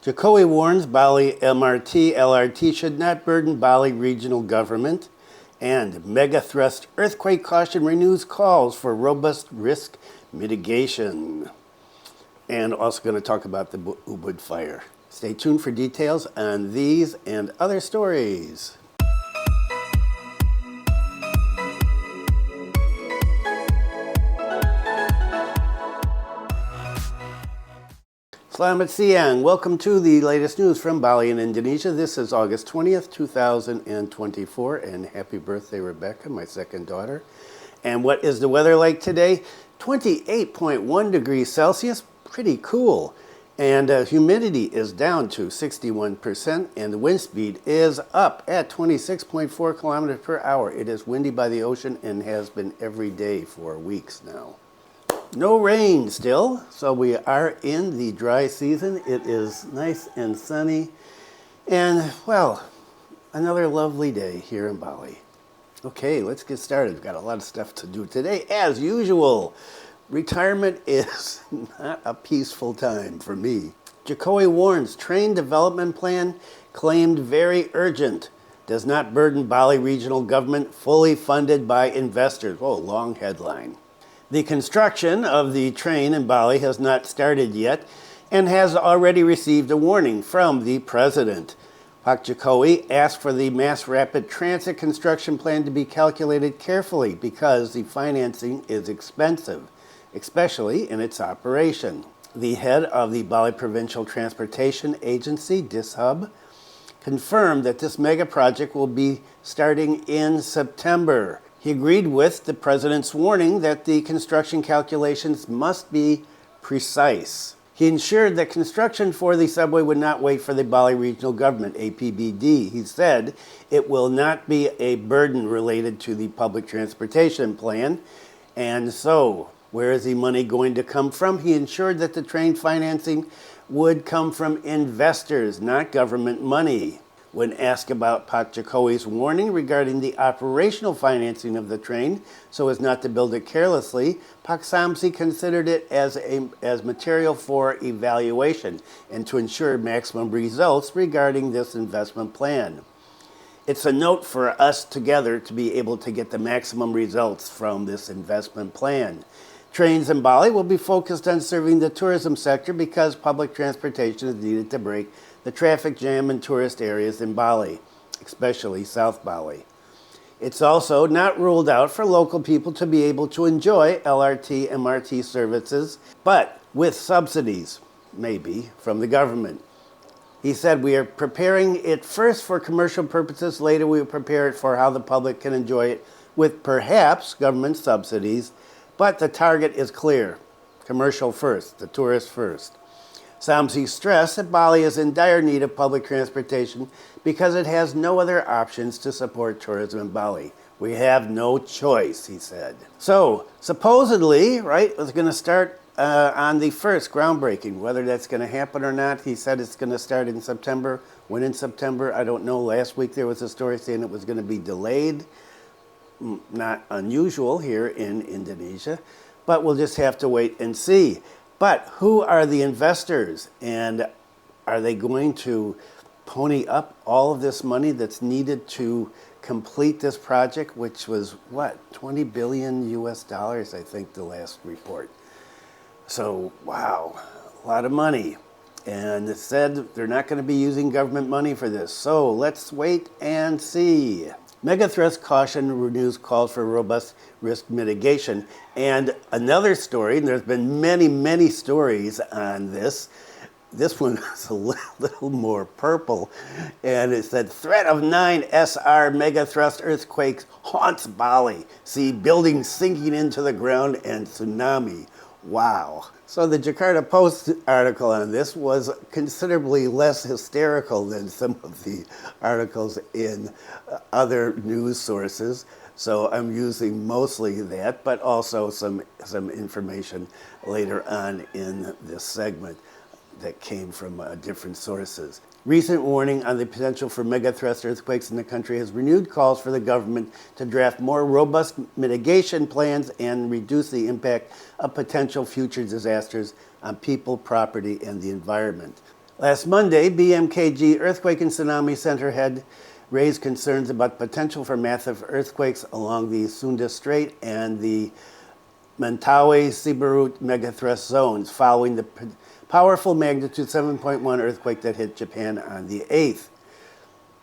Jokowi warns Bali LRT should not burden Bali regional government. And Megathrust earthquake caution renews calls for robust risk mitigation. And also going to talk about the Ubud fire. Stay tuned for details on these and other stories. Selamat siang. Welcome to the latest news from Bali in Indonesia. This is August 20th, 2024, and happy birthday, Rebecca, my second daughter. And what is the weather like today? 28.1 degrees Celsius, pretty cool. And humidity is down to 61%, and the wind speed is up at 26.4 kilometers per hour. It is windy by the ocean and has been every day for weeks now. No rain still, so we are in the dry season. It is nice and sunny, and well, another lovely day here in Bali. Okay, let's get started. We've got a lot of stuff to do today, as usual. Retirement is not a peaceful time for me. Jokowi warns train development plan claimed very urgent. Does not burden Bali regional government, fully funded by investors. Whoa, long headline. The construction of the train in Bali has not started yet and has already received a warning from the president. Pak Jokowi asked for the mass rapid transit construction plan to be calculated carefully because the financing is expensive, especially in its operation. The head of the Bali Provincial Transportation Agency, DISHub, confirmed that this mega project will be starting in September. He agreed with the president's warning that the construction calculations must be precise. He ensured that construction for the subway would not wait for the Bali Regional Government, APBD. He said it will not be a burden related to the public transportation plan. And so, where is the money going to come from? He ensured that the train financing would come from investors, not government money. When asked about Pak Jokowi's warning regarding the operational financing of the train so as not to build it carelessly, Pak Samsi considered it as material for evaluation and to ensure maximum results regarding this investment plan. It's a note for us together to be able to get the maximum results from this investment plan. Trains in Bali will be focused on serving the tourism sector because public transportation is needed to break the traffic jam in tourist areas in Bali, especially South Bali. It's also not ruled out for local people to be able to enjoy LRT, MRT services, but with subsidies, maybe, from the government. He said, we are preparing it first for commercial purposes, later we will prepare it for how the public can enjoy it with perhaps government subsidies, but the target is clear. Commercial first, the tourist first. Samsi stressed that Bali is in dire need of public transportation because it has no other options to support tourism in Bali. We have no choice, he said. So, supposedly, right, was going to start on the first groundbreaking. Whether that's going to happen or not, he said it's going to start in September. When in September, I don't know. Last week there was a story saying it was going to be delayed. Not unusual here in Indonesia, but we'll just have to wait and see. But who are the investors, and are they going to pony up all of this money that's needed to complete this project, which was, what, 20 billion US dollars, I think, the last report. So, wow, a lot of money. And it said they're not going to be using government money for this. So let's wait and see. Megathrust caution renews calls for robust risk mitigation. And another story, and there's been many, many stories on this. This one is a little more purple. And it said, threat of 9 SR megathrust earthquakes haunts Bali. See buildings sinking into the ground and tsunami. Wow. So the Jakarta Post article on this was considerably less hysterical than some of the articles in other news sources. So I'm using mostly that, but also some information later on in this segment that came from different sources. Recent warning on the potential for megathrust earthquakes in the country has renewed calls for the government to draft more robust mitigation plans and reduce the impact of potential future disasters on people, property, and the environment. Last Monday, BMKG Earthquake and Tsunami Center had raised concerns about potential for massive earthquakes along the Sunda Strait and the Mentawai-Siberut megathrust zones following the powerful magnitude 7.1 earthquake that hit Japan on the 8th.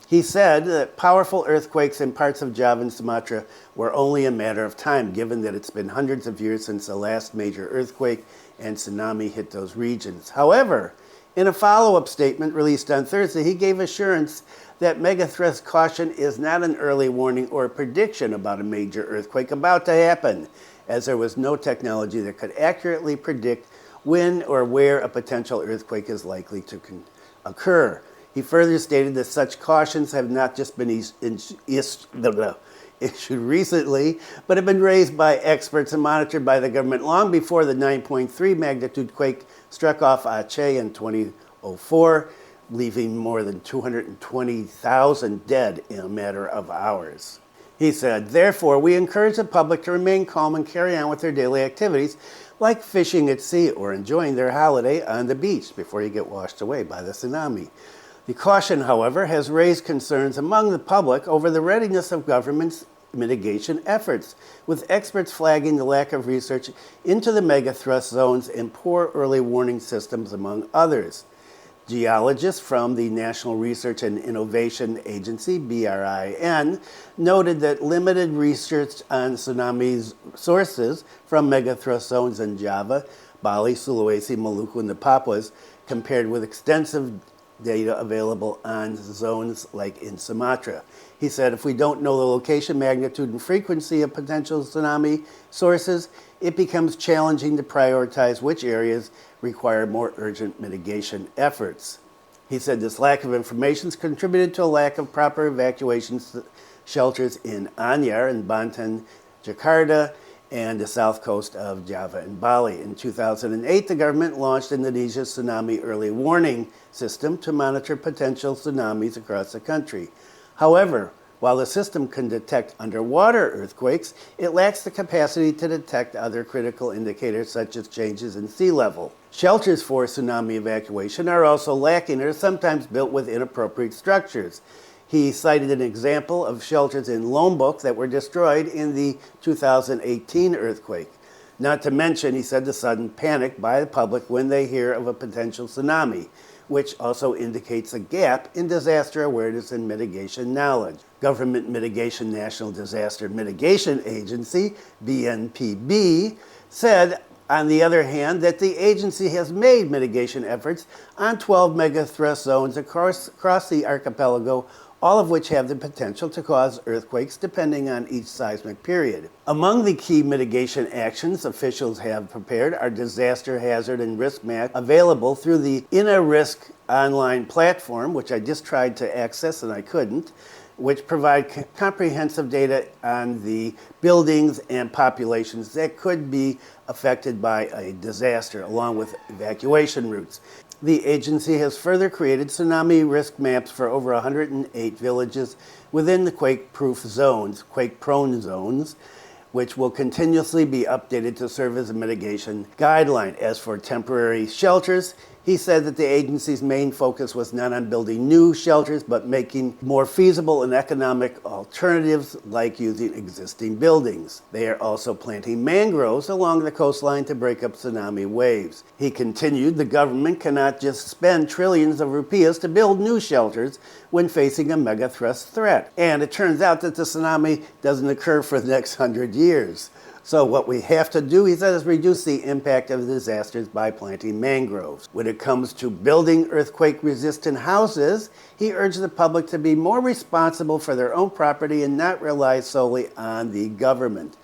He said that powerful earthquakes in parts of Java and Sumatra were only a matter of time, given that it's been hundreds of years since the last major earthquake and tsunami hit those regions. However, in a follow-up statement released on Thursday, he gave assurance that megathrust caution is not an early warning or a prediction about a major earthquake about to happen, as there was no technology that could accurately predict when or where a potential earthquake is likely to occur. He further stated that such cautions have not just been issued recently, but have been raised by experts and monitored by the government long before the 9.3 magnitude quake struck off Aceh in 2004, leaving more than 220,000 dead in a matter of hours. He said, therefore, we encourage the public to remain calm and carry on with their daily activities, like fishing at sea or enjoying their holiday on the beach before you get washed away by the tsunami. The caution, however, has raised concerns among the public over the readiness of government's mitigation efforts, with experts flagging the lack of research into the megathrust zones and poor early warning systems, among others. Geologists from the National Research and Innovation Agency, BRIN, noted that limited research on tsunami sources from megathrust zones in Java, Bali, Sulawesi, Maluku, and the Papuas, compared with extensive data available on zones like in Sumatra. He said, if we don't know the location, magnitude, and frequency of potential tsunami sources, it becomes challenging to prioritize which areas require more urgent mitigation efforts. He said this lack of information has contributed to a lack of proper evacuation shelters in Anyar and Banten, Jakarta, and the south coast of Java and Bali. In 2008, the government launched Indonesia's tsunami early warning system to monitor potential tsunamis across the country. However, while the system can detect underwater earthquakes, it lacks the capacity to detect other critical indicators such as changes in sea level. Shelters for tsunami evacuation are also lacking or are sometimes built with inappropriate structures. He cited an example of shelters in Lombok that were destroyed in the 2018 earthquake. Not to mention, he said, the sudden panic by the public when they hear of a potential tsunami, which also indicates a gap in disaster awareness and mitigation knowledge. Government Mitigation National Disaster Mitigation Agency, BNPB, said, on the other hand, that the agency has made mitigation efforts on 12 megathrust zones across the archipelago, all of which have the potential to cause earthquakes depending on each seismic period. Among the key mitigation actions officials have prepared are disaster hazard and risk maps available through the INA-Risk online platform, which I just tried to access and I couldn't, which provide comprehensive data on the buildings and populations that could be affected by a disaster, along with evacuation routes. The agency has further created tsunami risk maps for over 108 villages within the quake-prone zones, which will continuously be updated to serve as a mitigation guideline. As for temporary shelters, he said that the agency's main focus was not on building new shelters, but making more feasible and economic alternatives like using existing buildings. They are also planting mangroves along the coastline to break up tsunami waves. He continued, the government cannot just spend trillions of rupiahs to build new shelters when facing a megathrust threat. And it turns out that the tsunami doesn't occur for the next 100 years. So what we have to do, he said, is reduce the impact of disasters by planting mangroves. When it comes to building earthquake-resistant houses, he urged the public to be more responsible for their own property and not rely solely on the government.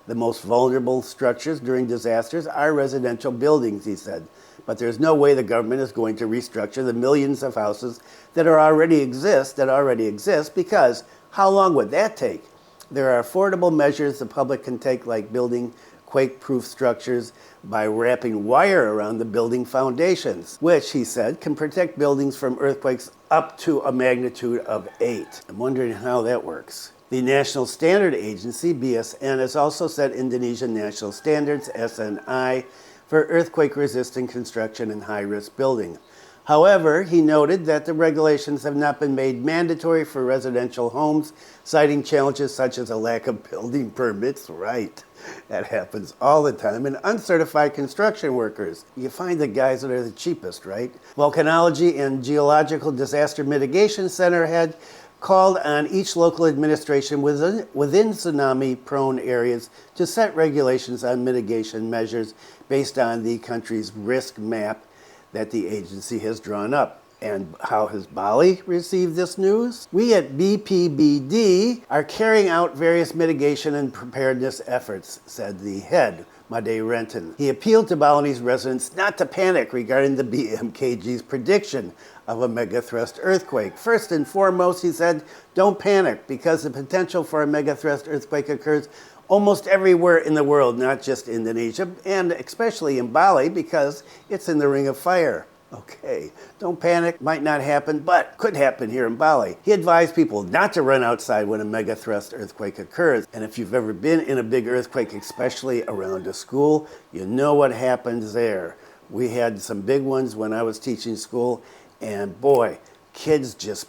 The most vulnerable structures during disasters are residential buildings, he said. But there's no way the government is going to restructure the millions of houses that already exist, because how long would that take? There are affordable measures the public can take, like building quake-proof structures by wrapping wire around the building foundations, which, he said, can protect buildings from earthquakes up to a magnitude of 8. I'm wondering how that works. The National Standard Agency, BSN, has also set Indonesian national standards, SNI, for earthquake-resistant construction and high-risk building. However, he noted that the regulations have not been made mandatory for residential homes, citing challenges such as a lack of building permits. Right. That happens all the time. And uncertified construction workers. You find the guys that are the cheapest, right? Volcanology and Geological Disaster Mitigation Center had called on each local administration within tsunami-prone areas to set regulations on mitigation measures based on the country's risk map that the agency has drawn up. And how has Bali received this news? We at BPBD are carrying out various mitigation and preparedness efforts, said the head, Made Renton. He appealed to Balinese residents not to panic regarding the BMKG's prediction of a megathrust earthquake. First and foremost, he said, don't panic, because the potential for a megathrust earthquake occurs almost everywhere in the world, not just Indonesia, and especially in Bali, because it's in the Ring of Fire. Okay, don't panic, might not happen, but could happen here in Bali. He advised people not to run outside when a megathrust earthquake occurs. And if you've ever been in a big earthquake, especially around a school, you know what happens there. We had some big ones when I was teaching school, and boy, kids just,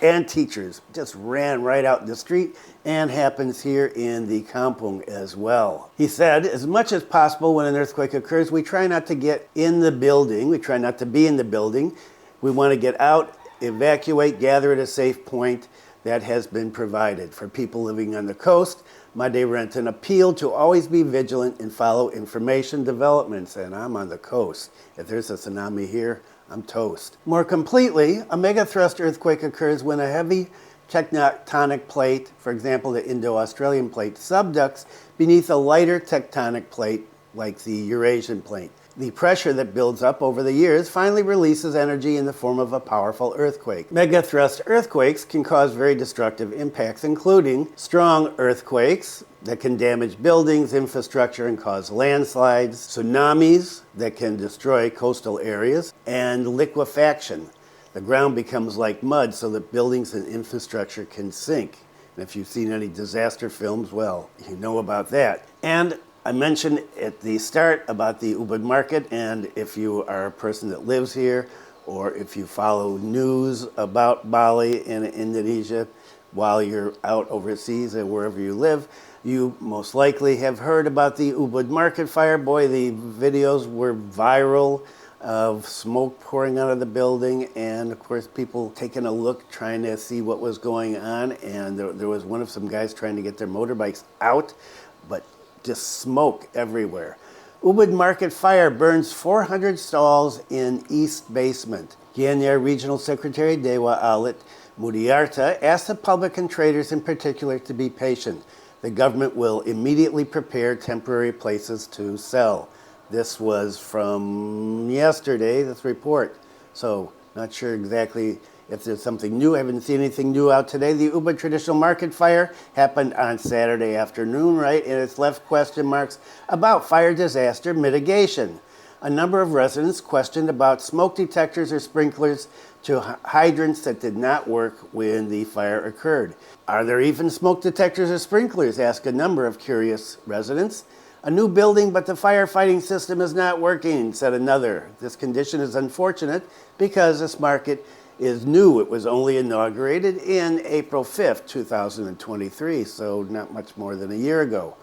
and teachers just ran right out in the street, and happens here in the kampung as well. He said, as much as possible when an earthquake occurs, we try not to get in the building. We try not to be in the building. We want to get out, evacuate, gather at a safe point that has been provided. For people living on the coast, Made Renton appealed to always be vigilant and follow information developments. And I'm on the coast. If there's a tsunami here, I'm toast. More completely, a megathrust earthquake occurs when a heavy tectonic plate, for example the Indo-Australian plate, subducts beneath a lighter tectonic plate like the Eurasian plate. The pressure that builds up over the years finally releases energy in the form of a powerful earthquake. Megathrust earthquakes can cause very destructive impacts, including strong earthquakes that can damage buildings, infrastructure, and cause landslides, tsunamis that can destroy coastal areas, and liquefaction. The ground becomes like mud so that buildings and infrastructure can sink. And if you've seen any disaster films, well, you know about that. And I mentioned at the start about the Ubud market, and if you are a person that lives here, or if you follow news about Bali and Indonesia while you're out overseas and wherever you live, you most likely have heard about the Ubud market fire. Boy, the videos were viral of smoke pouring out of the building, and of course people taking a look, trying to see what was going on, and there was one of some guys trying to get their motorbikes out, but just smoke everywhere. Ubud Market fire burns 400 stalls in East Basement. Gianyar Regional Secretary Dewa Alit Mudiarta asked the public and traders in particular to be patient. The government will immediately prepare temporary places to sell. This was from yesterday, this report. So, not sure exactly if there's something new. I haven't seen anything new out today. The Ubud Traditional Market fire happened on Saturday afternoon, right? And it's left question marks about fire disaster mitigation. A number of residents questioned about smoke detectors or sprinklers to hydrants that did not work when the fire occurred. Are there even smoke detectors or sprinklers? Asked a number of curious residents. A new building, but the firefighting system is not working, said another. This condition is unfortunate because this market is new. It was only inaugurated in April 5th, 2023, so not much more than a year ago.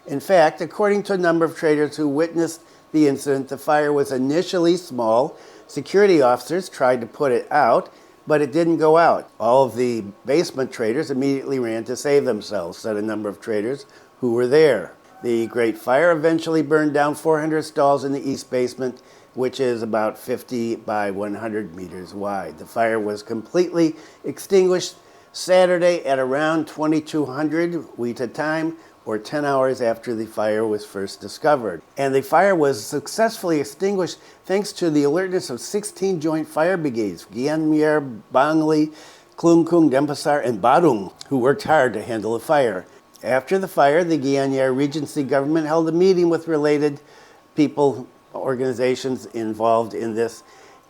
In fact, according to a number of traders who witnessed the incident, the fire was initially small. Security officers tried to put it out, but it didn't go out. All of the basement traders immediately ran to save themselves, said a number of traders who were there. The Great Fire eventually burned down 400 stalls in the East Basement, which is about 50 by 100 meters wide. The fire was completely extinguished Saturday at around 2200 WITA time, or 10 hours after the fire was first discovered. And the fire was successfully extinguished thanks to the alertness of 16 joint fire brigades, Gianyar, Bangli, Klungkung, Denpasar, and Badung, who worked hard to handle the fire. After the fire, the Gianyar Regency government held a meeting with related people, organizations involved in this,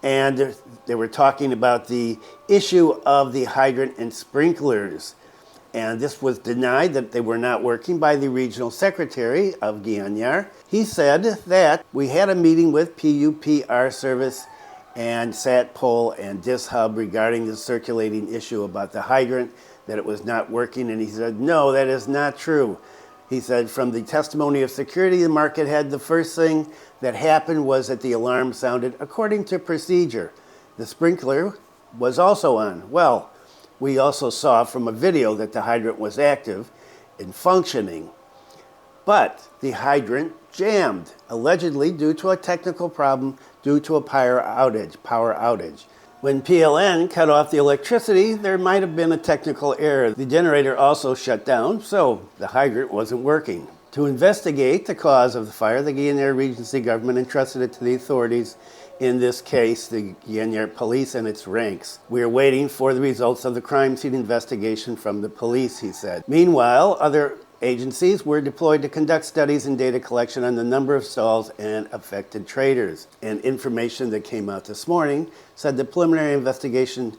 and they were talking about the issue of the hydrant and sprinklers. And this was denied that they were not working by the regional secretary of Gianyar. He said that we had a meeting with PUPR service and sat poll and Dis Hub regarding the circulating issue about the hydrant, that it was not working, and he said, no, that is not true. He said, from the testimony of security, the market head, the first thing that happened was that the alarm sounded according to procedure. The sprinkler was also on. Well, we also saw from a video that the hydrant was active and functioning. But the hydrant jammed, allegedly due to a technical problem due to a power outage. When PLN cut off the electricity, there might have been a technical error. The generator also shut down, so the hydrant wasn't working. To investigate the cause of the fire, the Guiana Regency government entrusted it to the authorities, in this case, the Guiana police and its ranks. We are waiting for the results of the crime scene investigation from the police, he said. Meanwhile, other agencies were deployed to conduct studies and data collection on the number of stalls and affected traders. And information that came out this morning said the preliminary investigation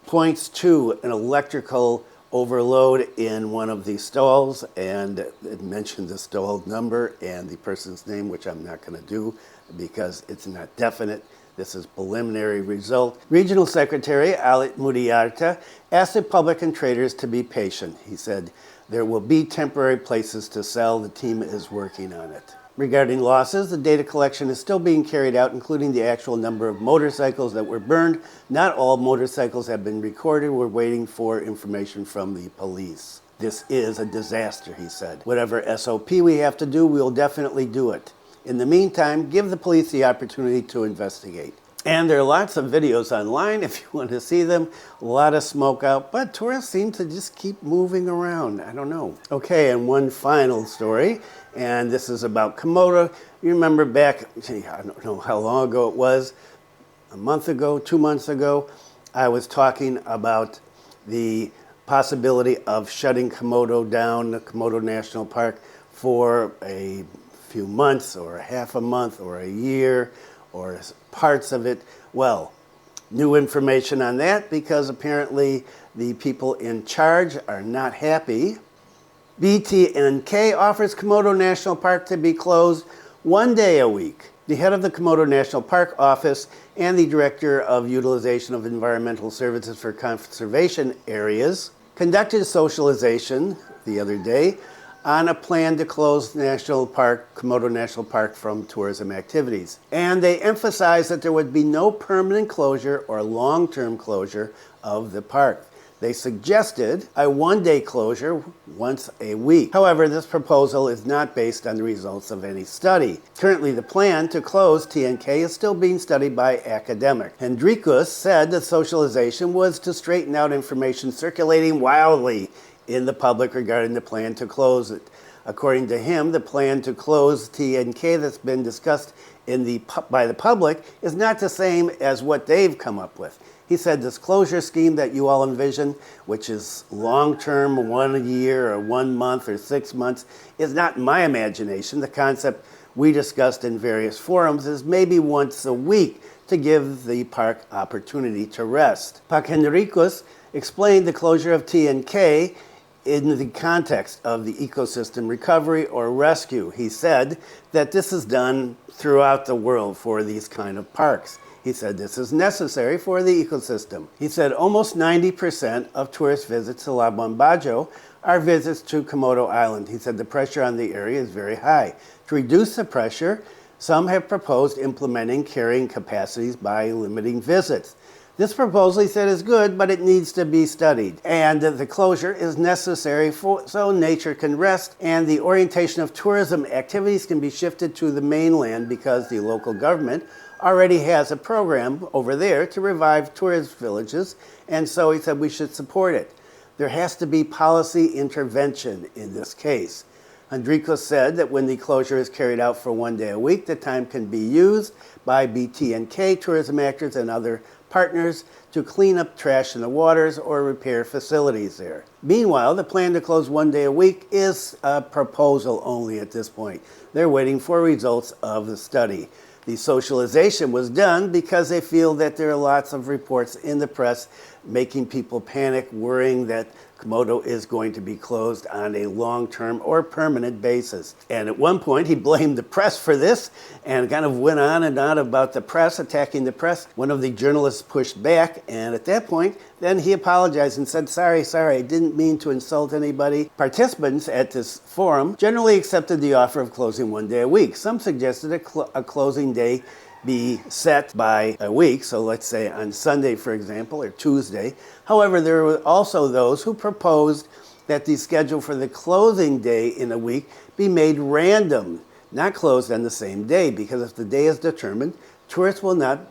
points to an electrical overload in one of these stalls, and it mentioned the stall number and the person's name, which I'm not going to do because it's not definite. This is preliminary result. Regional Secretary Alit Mudiarta asked the public and traders to be patient. He said, there will be temporary places to sell. The team is working on it. Regarding losses, the data collection is still being carried out, including the actual number of motorcycles that were burned. Not all motorcycles have been recorded. We're waiting for information from the police. This is a disaster, he said. Whatever SOP we have to do, we'll definitely do it. In the meantime, give the police the opportunity to investigate. And there are lots of videos online if you want to see them. A lot of smoke out, but tourists seem to just keep moving around. I don't know. Okay, and one final story, and this is about Komodo. You remember back, I don't know how long ago it was, a month ago, 2 months ago, I was talking about the possibility of shutting Komodo down, the Komodo National Park, for a few months or a half a month or a year, or parts of it. Well, new information on that, because apparently the people in charge are not happy. BTNK offers Komodo National Park to be closed 1 day a week. The head of the Komodo National Park office and the director of utilization of environmental services for conservation areas conducted a socialization the other day on a plan to close Komodo National Park from tourism activities. And they emphasized that there would be no permanent closure or long-term closure of the park. They suggested a 1-day closure once a week. However, this proposal is not based on the results of any study. Currently, the plan to close TNK is still being studied by academics. Hendrikus said the socialization was to straighten out information circulating wildly in the public regarding the plan to close it. According to him, the plan to close TNK that's been discussed by the public is not the same as what they've come up with. He said this closure scheme that you all envision, which is long-term, 1 year or 1 month or 6 months, is not my imagination. The concept we discussed in various forums is maybe once a week to give the park opportunity to rest. Pak Hendrikus explained the closure of TNK in the context of the ecosystem recovery or rescue. He said that this is done throughout the world for these kind of parks. He said this is necessary for the ecosystem. He said almost 90% of tourist visits to Labuan Bajo are visits to Komodo Island. He said the pressure on the area is very high. To reduce the pressure, some have proposed implementing carrying capacities by limiting visits. This proposal, he said, is good, but it needs to be studied. And the closure is necessary so nature can rest and the orientation of tourism activities can be shifted to the mainland, because the local government already has a program over there to revive tourist villages. And so he said we should support it. There has to be policy intervention in this case. Hendrikus said that when the closure is carried out for 1 day a week, the time can be used by BTNK, tourism actors, and other partners to clean up trash in the waters or repair facilities there. Meanwhile, the plan to close 1 day a week is a proposal only at this point. They're waiting for results of the study. The socialization was done because they feel that there are lots of reports in the press making people panic, worrying that Komodo is going to be closed on a long-term or permanent basis. And at one point, he blamed the press for this and kind of went on and on about the press, attacking the press. One of the journalists pushed back, and at that point, then he apologized and said, sorry, I didn't mean to insult anybody. Participants at this forum generally accepted the offer of closing one day a week. Some suggested a closing day be set by a week, so let's say on Sunday, for example, or Tuesday. However, there were also those who proposed that the schedule for the closing day in a week be made random, not closed on the same day, because if the day is determined, tourists will not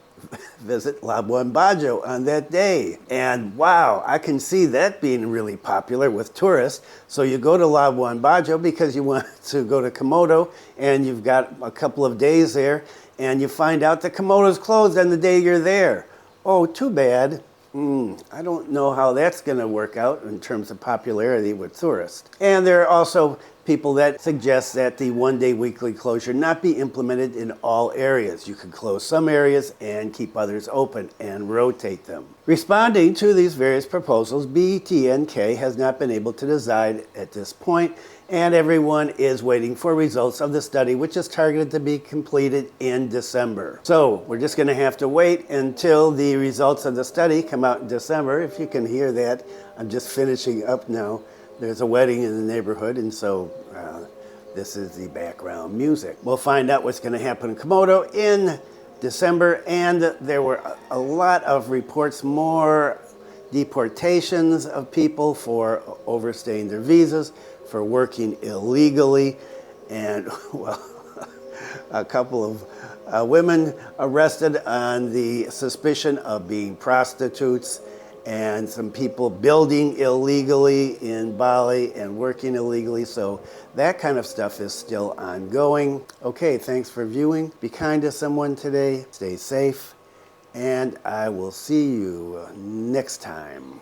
visit Labuan Bajo on that day. And wow, I can see that being really popular with tourists. So you go to Labuan Bajo because you want to go to Komodo, and you've got a couple of days there, and you find out that Komodo's closed on the day you're there. Oh, too bad. I don't know how that's going to work out in terms of popularity with tourists. And there are also people that suggest that the one-day weekly closure not be implemented in all areas. You could close some areas and keep others open and rotate them. Responding to these various proposals, BTNK has not been able to decide at this point, and everyone is waiting for results of the study, which is targeted to be completed in December. So we're just going to have to wait until the results of the study come out in December. If you can hear that, I'm just finishing up now. There's a wedding in the neighborhood, and so this is the background music. We'll find out what's going to happen in Komodo in December, and there were a lot of reports, more deportations of people for overstaying their visas, for working illegally, and well, a couple of women arrested on the suspicion of being prostitutes, and some people building illegally in Bali and working illegally. So that kind of stuff is still ongoing. Okay, thanks for viewing. Be kind to someone today. Stay safe. And I will see you next time.